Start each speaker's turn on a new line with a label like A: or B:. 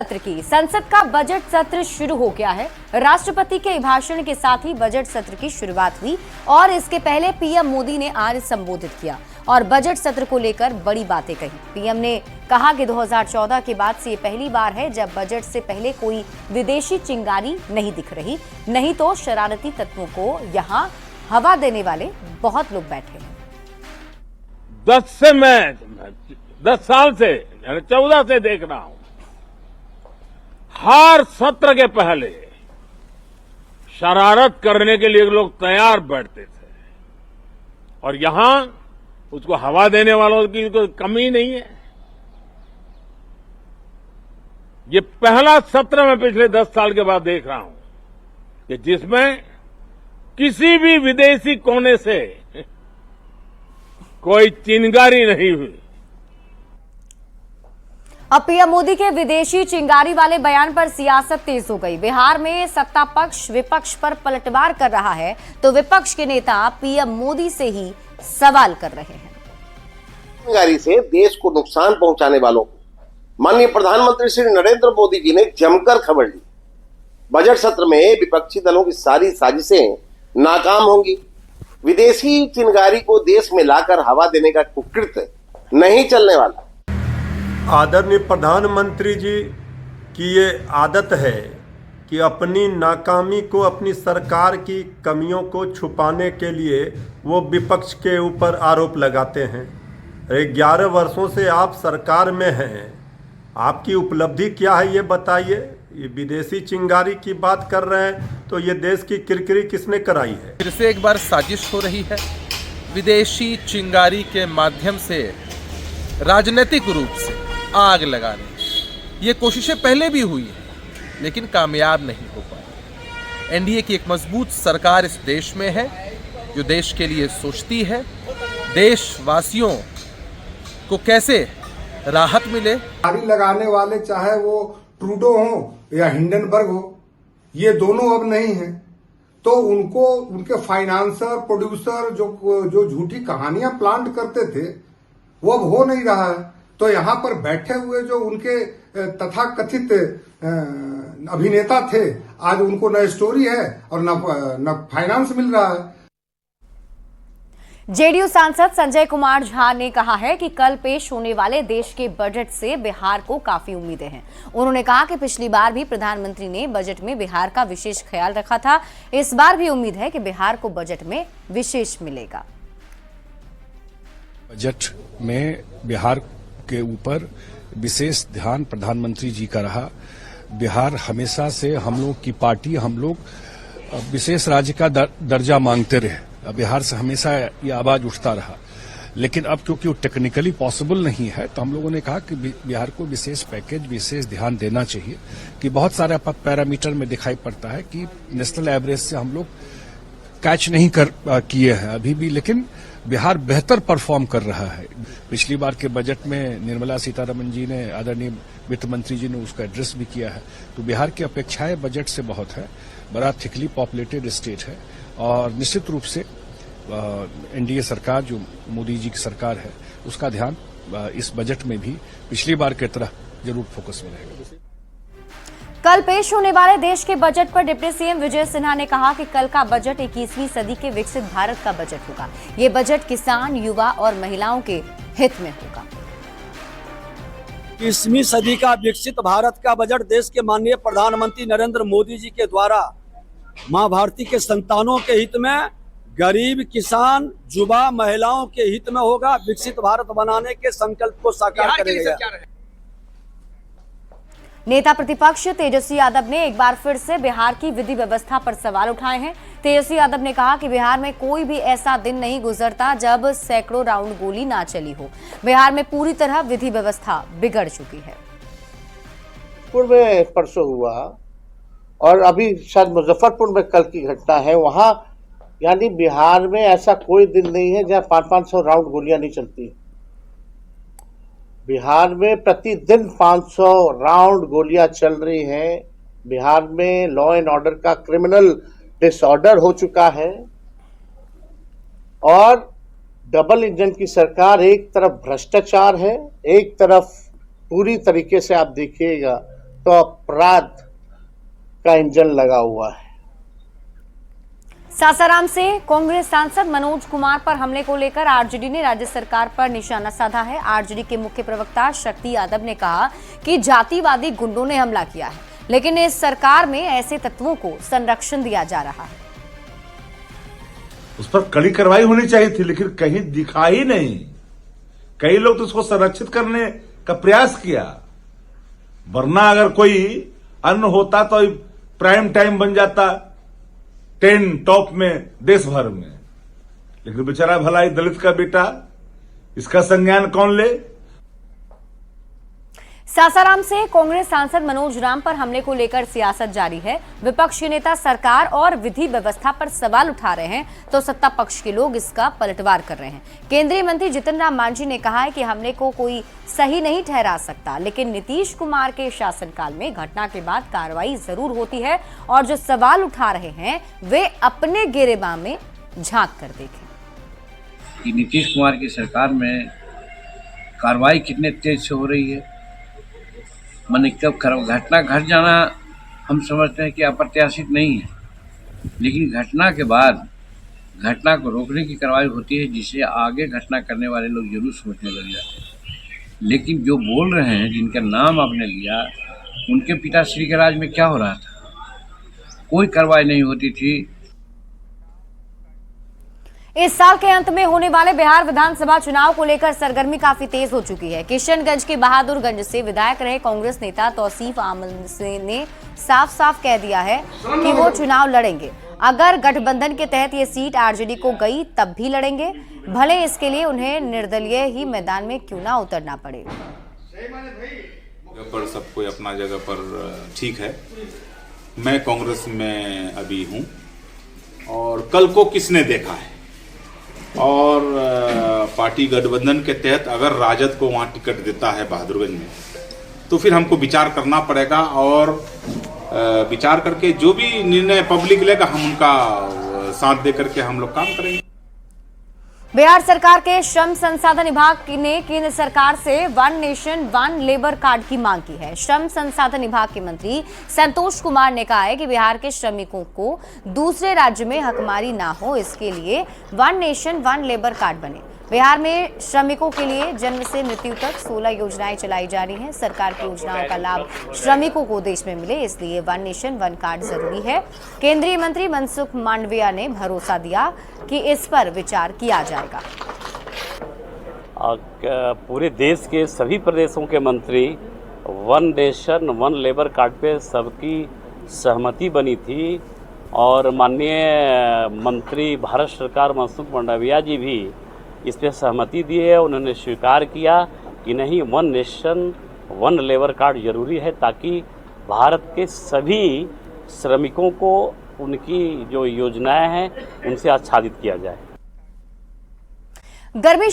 A: सत्र की संसद का बजट सत्र शुरू हो गया है। राष्ट्रपति के अभिभाषण के साथ ही बजट सत्र की शुरुआत हुई और इसके पहले पीएम मोदी ने आज संबोधित किया और बजट सत्र को लेकर बड़ी बातें कही। पीएम ने कहा कि 2014 के बाद से ये पहली बार है जब बजट से पहले कोई विदेशी चिंगारी नहीं दिख रही, नहीं तो शरारती तत्वों को यहां हवा देने वाले बहुत लोग बैठे हैं।
B: 10 साल से 14 से देख रहा हूं, हर सत्र के पहले शरारत करने के लिए लोग तैयार बैठते थे और यहां उसको हवा देने वालों की कोई कमी नहीं है। ये पहला सत्र मैं पिछले 10 साल के बाद देख रहा हूं कि जिसमें किसी भी विदेशी कोने से कोई चिंगारी नहीं हुई।
A: अब पीएम मोदी के विदेशी चिंगारी वाले बयान पर सियासत तेज हो गई। बिहार में सत्ता पक्ष विपक्ष पर पलटवार कर रहा है तो विपक्ष के नेता पीएम मोदी से ही सवाल कर रहे हैं।
C: चिंगारी से देश को नुकसान पहुंचाने वालों को माननीय प्रधानमंत्री श्री नरेंद्र मोदी जी ने जमकर खबर दी। बजट सत्र में विपक्षी दलों की सारी साजिशें नाकाम होंगी। विदेशी चिंगारी को देश में लाकर हवा देने का कुकृत्य नहीं चलने वाला।
D: आदरणीय प्रधानमंत्री जी की ये आदत है कि अपनी नाकामी को, अपनी सरकार की कमियों को छुपाने के लिए वो विपक्ष के ऊपर आरोप लगाते हैं। 11 वर्षों से आप सरकार में हैं, आपकी उपलब्धि क्या है ये बताइए। ये विदेशी चिंगारी की बात कर रहे हैं तो ये देश की किरकिरी किसने कराई है?
E: फिर से एक बार साजिश हो रही है विदेशी चिंगारी के माध्यम से राजनीतिक रूप से आग लगाने। ये कोशिशें पहले भी हुई हैं लेकिन कामयाब नहीं हो पाई। एनडीए की एक मजबूत सरकार इस देश में है जो देश के लिए सोचती है, देशवासियों को कैसे राहत मिले।
F: आग लगाने वाले चाहे वो ट्रूडो हो या हिंडनबर्ग हो, ये दोनों अब नहीं है तो उनको उनके फाइनेंसर प्रोड्यूसर जो झूठी कहानियां प्लांट करते थे वो अब हो नहीं रहा है। तो यहाँ पर बैठे हुए जो उनके तथाकथित अभिनेता थे, आज उनको न स्टोरी है और न फाइनेंस मिल रहा है।
A: जेडीयू सांसद संजय कुमार झा ने कहा है कि कल पेश होने वाले देश के बजट से बिहार को काफी उम्मीदें हैं। उन्होंने कहा कि पिछली बार भी प्रधानमंत्री ने बजट में बिहार का विशेष ख्याल रखा था, इस बार भी उम्मीद है कि बिहार को बजट में विशेष मिलेगा।
G: बजट में बिहार के ऊपर विशेष ध्यान प्रधानमंत्री जी का रहा। बिहार हमेशा से हम लोग की पार्टी, हम लोग विशेष राज्य का दर्जा मांगते रहे। बिहार से हमेशा ये आवाज उठता रहा, लेकिन अब क्योंकि वो टेक्निकली पॉसिबल नहीं है तो हम लोगों ने कहा कि बिहार को विशेष पैकेज, विशेष ध्यान देना चाहिए। कि बहुत सारे पैरामीटर में दिखाई पड़ता है कि नेशनल एवरेज से हम लोग कैच नहीं किए हैं अभी भी, लेकिन बिहार बेहतर परफॉर्म कर रहा है। पिछली बार के बजट में निर्मला सीतारमण जी ने, आदरणीय वित्त मंत्री जी ने उसका एड्रेस भी किया है। तो बिहार की अपेक्षाएं बजट से बहुत है। बड़ा थिकली पॉपुलेटेड स्टेट है और निश्चित रूप से एनडीए सरकार, जो मोदी जी की सरकार है, उसका ध्यान इस बजट में भी पिछली बार की तरह जरूर फोकस में रहेगा।
A: कल पेश होने वाले देश के बजट पर डिप्टी सीएम विजय सिन्हा ने कहा कि कल का बजट 21वीं सदी के विकसित भारत का बजट होगा। ये बजट किसान, युवा और महिलाओं के हित में होगा।
H: 21वीं सदी का विकसित भारत का बजट देश के माननीय प्रधानमंत्री नरेंद्र मोदी जी के द्वारा मां भारती के संतानों के हित में, गरीब, किसान, युवा, महिलाओं के हित में होगा। विकसित भारत बनाने के संकल्प को साकार करेगा।
A: नेता प्रतिपक्ष तेजस्वी यादव ने एक बार फिर से बिहार की विधि व्यवस्था पर सवाल उठाए हैं। तेजस्वी यादव ने कहा कि बिहार में कोई भी ऐसा दिन नहीं गुजरता जब सैकड़ों राउंड गोली ना चली हो। बिहार में पूरी तरह विधि व्यवस्था बिगड़ चुकी है।
C: में परसों हुआ और अभी शायद मुजफ्फरपुर में कल की घटना है, वहां यानी बिहार में ऐसा कोई दिन नहीं है जहां 500 राउंड गोलियां नहीं चलती। बिहार में प्रतिदिन 500 राउंड गोलियां चल रही हैं। बिहार में लॉ एंड ऑर्डर का क्रिमिनल डिसऑर्डर हो चुका है और डबल इंजन की सरकार, एक तरफ भ्रष्टाचार है, एक तरफ पूरी तरीके से आप देखिएगा
I: तो अपराध का इंजन लगा हुआ है।
A: सासाराम से कांग्रेस सांसद मनोज कुमार पर हमले को लेकर आरजेडी ने राज्य सरकार पर निशाना साधा है। आरजेडी के मुख्य प्रवक्ता शक्ति यादव ने कहा कि जातिवादी गुंडों ने हमला किया है, लेकिन इस सरकार में ऐसे तत्वों को संरक्षण दिया जा रहा है।
J: उस पर कड़ी कार्रवाई होनी चाहिए थी, लेकिन कहीं दिखा ही नहीं। कई लोग तो उसको संरक्षित करने का प्रयास किया, वरना अगर कोई अन्य होता तो प्राइम टाइम बन जाता 10 टॉप में देश भर में। लेकिन बेचारा भलाई दलित का बेटा, इसका संज्ञान कौन ले।
A: सासाराम से कांग्रेस सांसद मनोज राम पर हमले को लेकर सियासत जारी है। विपक्ष के नेता सरकार और विधि व्यवस्था पर सवाल उठा रहे हैं तो सत्ता पक्ष के लोग इसका पलटवार कर रहे हैं। केंद्रीय मंत्री जितन राम मांझी ने कहा है कि हमले को कोई सही नहीं ठहरा सकता, लेकिन नीतीश कुमार के शासनकाल में घटना के बाद कार्रवाई जरूर होती है और जो सवाल उठा रहे हैं वे अपने गिरेबान में झांक कर देखें।
K: कि नीतीश कुमार की सरकार में कार्रवाई कितने तेज से हो रही है। माने कब घटना घट जाना हम समझते हैं कि अप्रत्याशित नहीं है, लेकिन घटना के बाद घटना को रोकने की कार्रवाई होती है, जिसे आगे घटना करने वाले लोग जरूर सोचने लग जाते हैं। लेकिन जो बोल रहे हैं, जिनका नाम आपने लिया, उनके पिताश्री के राज में क्या हो रहा था? कोई कार्रवाई नहीं होती थी।
A: इस साल के अंत में होने वाले बिहार विधानसभा चुनाव को लेकर सरगर्मी काफी तेज हो चुकी है। किशनगंज के बहादुरगंज से विधायक रहे कांग्रेस नेता तौसीफ आमद ने साफ साफ कह दिया है कि वो चुनाव लड़ेंगे। अगर गठबंधन के तहत ये सीट आरजेडी को गई तब भी लड़ेंगे, भले इसके लिए उन्हें निर्दलीय ही मैदान में क्यों ना उतरना पड़े।
L: पर सब कोई अपना जगह पर ठीक है। मैं कांग्रेस में अभी हूँ और कल को किसने देखा है, और पार्टी गठबंधन के तहत अगर राजद को वहाँ टिकट देता है बहादुरगंज में, तो फिर हमको विचार करना पड़ेगा और विचार करके जो भी निर्णय पब्लिक लेगा हम उनका साथ दे करके हम लोग काम करेंगे।
A: बिहार सरकार के श्रम संसाधन विभाग ने केंद्र सरकार से 1 नेशन 1 लेबर कार्ड की मांग की है। श्रम संसाधन विभाग के मंत्री संतोष कुमार ने कहा है कि बिहार के श्रमिकों को दूसरे राज्य में हकमारी ना हो, इसके लिए 1 नेशन 1 लेबर कार्ड बने। बिहार में श्रमिकों के लिए जन्म से मृत्यु तक 16 योजनाएं चलाई जा रही हैं। सरकार की योजनाओं का लाभ श्रमिकों को देश में मिले, इसलिए 1 नेशन 1 कार्ड जरूरी है। केंद्रीय मंत्री मनसुख मांडविया ने भरोसा दिया कि इस पर विचार किया जाएगा।
M: पूरे देश के सभी प्रदेशों के मंत्री 1 नेशन 1 लेबर कार्ड पे सबकी सहमति बनी थी और माननीय मंत्री भारत सरकार मनसुख मांडविया जी भी इस पर सहमति दी है। उन्होंने स्वीकार किया कि नहीं, 1 नेशन 1 लेबर कार्ड जरूरी है ताकि भारत के सभी श्रमिकों को उनकी जो योजनाएं हैं उनसे आच्छादित किया जाए।
A: गर्मी